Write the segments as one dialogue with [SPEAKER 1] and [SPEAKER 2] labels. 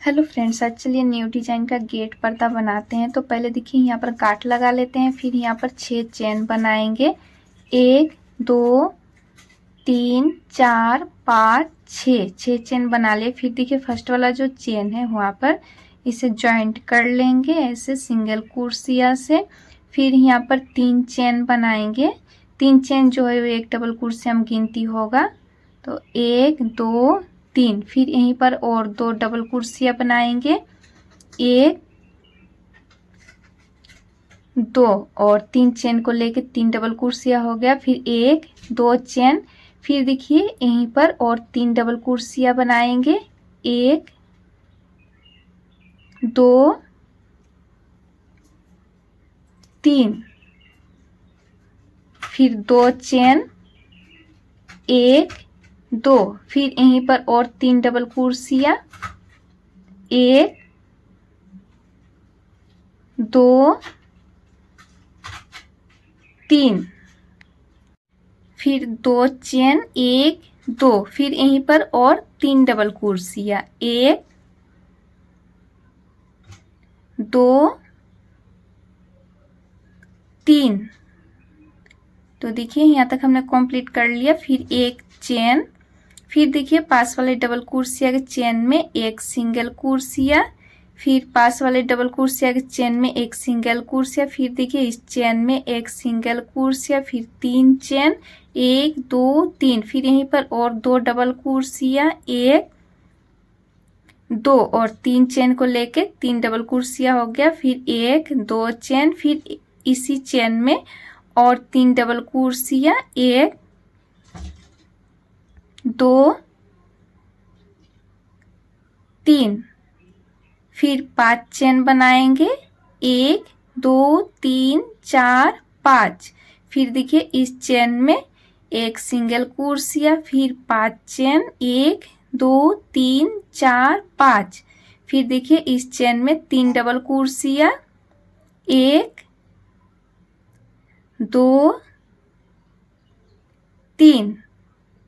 [SPEAKER 1] Hello friends, आज चलिए new design का गेट पर्दा बनाते हैं। तो पहले देखिए यहाँ पर गांठ लगा लेते हैं, फिर यहाँ पर 6 चेन बनाएंगे। 1 2 3 4 5 6 चेन बना लिए। फिर देखिए फर्स्ट वाला जो चेन है वहाँ पर इसे जॉइंट कर लेंगे ऐसे सिंगल क्रोशिया से। फिर यहाँ पर 3 चेन बनाएंगे। 3 चेन जो है वो एक डबल क्रोशिया में गिनती होगा, तो 1 2 3। फिर यहीं पर और 2 डबल क्रोशिया बनाएंगे, 1 2 और 3 चेन को लेके 3 डबल क्रोशिया हो गया। फिर 1 2 चेन। फिर देखिए यहीं पर और 3 डबल क्रोशिया बनाएंगे, 1 2 3। फिर 2 चेन, 1 2। फिर यहीं पर और 3 डबल क्रोशिया, 1 2 3। फिर 2 चेन, 1 2। फिर यहीं पर और 3 डबल क्रोशिया, 1 2 3। तो देखिए यहाँ तक हमने कंप्लीट कर लिया। फिर 1 चेन, फिर देखिए पास वाले डबल क्रोशिया के चेन में एक सिंगल क्रोशिया, फिर पास वाले डबल क्रोशिया के चेन में एक सिंगल क्रोशिया। फिर देखिए इस चेन में एक सिंगल क्रोशिया, फिर 3 चेन, 1 2 3। फिर यहीं पर और 2 डबल क्रोशिया, 1 2 और 3 चेन को लेके 3 डबल क्रोशिया हो गया। फिर 1 2 चेन, फिर इसी चेन में और 3 डबल क्रोशिया, 1 2 3। फिर 5 चेन बनाएंगे, 1 2 3 4 5। फिर देखिए इस चेन में एक सिंगल क्रोशिया, फिर 5 चेन, 1 2 3 4 5। फिर देखिए इस चेन में 3 डबल क्रोशिया, 1 2 3।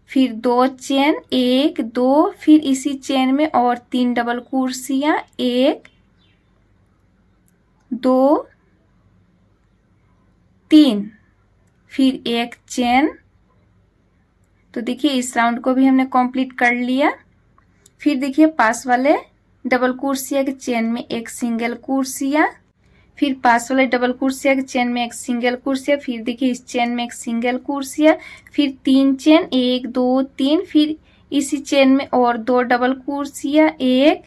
[SPEAKER 1] फिर 2 चेन, 1 2। फिर इसी चेन में और 3 डबल क्रोशिया, 1 2 3। फिर 1 चेन। तो देखिए इस राउंड को भी हमने कंप्लीट कर लिया। फिर देखिए पास वाले डबल क्रोशिया के चेन में एक सिंगल क्रोशिया, फिर पास वाले डबल क्रोशिया के चेन में एक सिंगल क्रोशिया। फिर देखिए इस चेन में एक सिंगल क्रोशिया, फिर 3 चेन, 1 2 3। फिर इसी चेन में और 2 डबल क्रोशिया, 1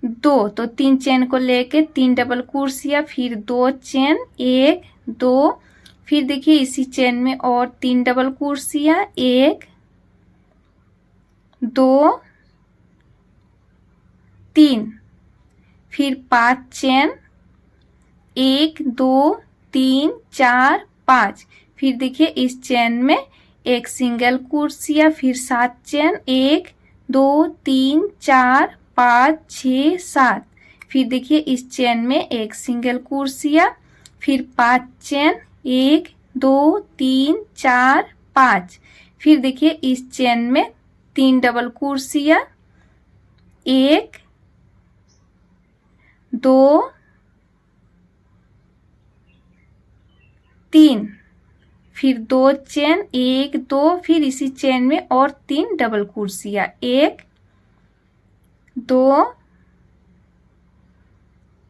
[SPEAKER 1] 2। तो 3 चेन को लेके 3 डबल क्रोशिया, फिर 2 चेन, 1 2। फिर देखिए इसी चेन में और 3 डबल क्रोशिया, 1 2 3। फिर 5 चेन, 1 2 3 4 5। फिर देखिए इस चेन में एक सिंगल क्रोशिया, फिर 7 चेन, 1 2 3 4 5 6 7। फिर देखिए इस चेन में एक सिंगल क्रोशिया, फिर 5 चेन, 1 2 3 4 5। फिर देखिए इस चेन में 3 डबल क्रोशिया, 1 2 3। फिर 2 चेन, 1 2। फिर इसी चेन में और 3 डबल क्रोशिया, 1 2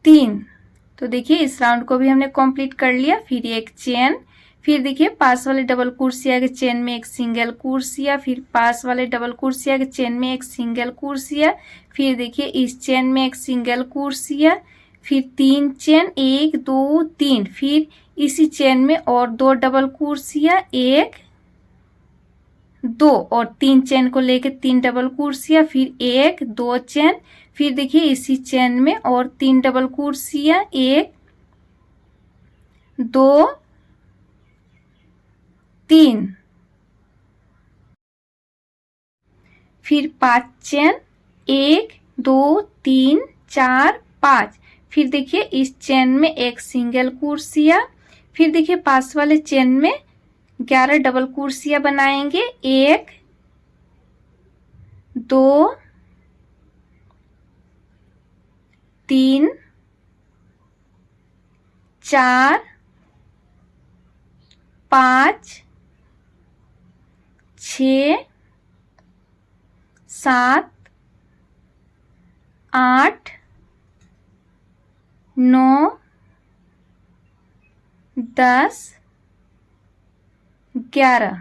[SPEAKER 1] 3। तो देखिए इस राउंड को भी हमने कंप्लीट कर लिया। फिर 1 चेन, फिर देखिए पास वाले डबल क्रोशिया के चेन में एक सिंगल क्रोशिया, फिर पास वाले डबल क्रोशिया के चेन में एक सिंगल क्रोशिया। फिर देखिए इस चेन में एक सिंगल क्रोशिया, फिर 3 चेन, 1 2 3। फिर इसी चेन में और 2 डबल क्रोशिया, 1 2 और 3 चेन को लेके 3 डबल क्रोशिया, फिर 1 2 चेन। फिर देखिए इसी चेन में और 3 डबल क्रोशिया, 1 2 3। फिर 5 चेन, 1 2 3 4 5। फिर देखिए इस चेन में एक सिंगल क्रोशिया, फिर देखिए पास वाले चेन में 11 डबल क्रोशिया बनाएंगे, 1 2 3 4 5 6 7 8 9 10 11।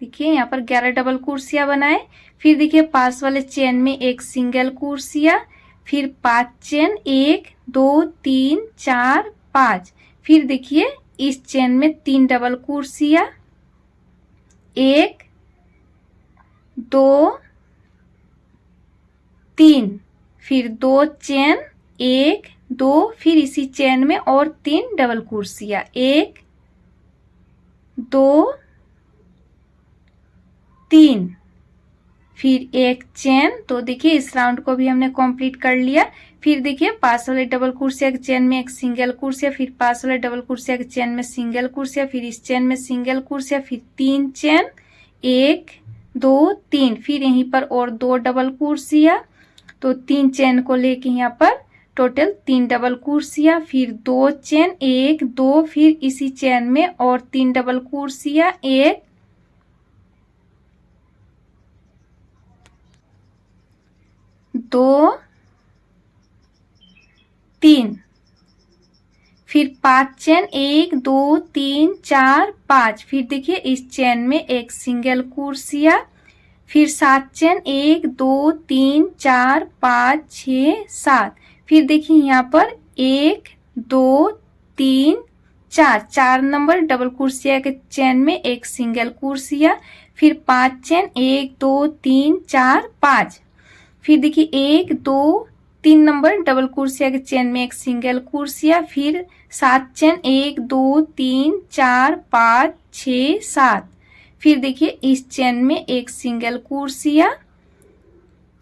[SPEAKER 1] देखिए यहाँ पर 11 डबल कुर्सियां बनाए। फिर देखिए पास वाले चेन में एक सिंगल कुर्सिया, फिर 5 चेन 1 2 3 4 5। फिर देखिए इस चेन में 3 डबल कुर्सिया, 1 2 3। फिर 2 चेन 1 2, फिर इसी चेन में और 3 डबल कुर्सिया, 1 2 3। फिर एक चेन। तो देखिए इस राउंड को भी हमने कंप्लीट कर लिया। फिर देखिए पास वाले डबल कुर्सिया के चेन में एक सिंगल कुर्सिया, फिर पास वाले डबल कुर्सिया के चेन में सिंगल कुर्सिया, फिर इस चेन में सिंगल कुर्सिया, फिर 3 चेन 1 2 3। फिर यहीं पर और 2 डबल कुर्सिया, तो 3 चेन को लेके यहाँ पर टोटल 3 डबल कुर्सिया, फिर 2 चेन 1 2, फिर इसी चेन में और 3 डबल कुर्सिया, 1 2 3। फिर 5 चेन 1 2 3 4 5। फिर देखिए इस चेन में एक सिंगल कुर्सिया, फिर 7 चेन 1 2 3 4 5 6 7। फिर देखिए यहाँ पर 1 2 3 4, 4 नंबर डबल कुर्सिया के चेन में एक सिंगल कुर्सिया, फिर 5 चेन 1 2 3 4 5। फिर देखिए 1 2 3 नंबर डबल कुर्सिया के चेन में एक सिंगल कुर्सिया, फिर 7 चेन 1 2 3 4 5 6 7। फिर देखिए इस चेन में एक सिंगल कुर्सिया,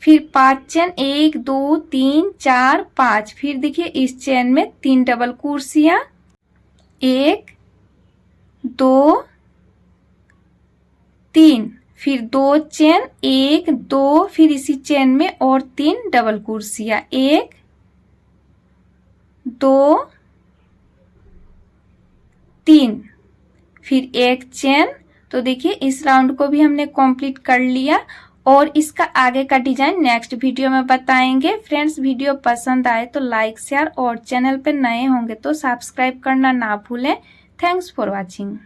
[SPEAKER 1] फिर 5 चेन 1 2 3 4 5। फिर देखिए इस चेन में 3 डबल कुर्सिया, 1 2 3। फिर 2 चेन 1 2, फिर इसी चेन में और 3 डबल कुर्सिया, 1 2 3। फिर एक चेन। तो देखिए इस राउंड को भी हमने कंप्लीट कर लिया और इसका आगे का डिजाइन नेक्स्ट वीडियो में बताएंगे। फ्रेंड्स वीडियो पसंद आए तो लाइक शेयर और चैनल पर नए होंगे तो सब्सक्राइब करना ना भूलें। Thanks for watching.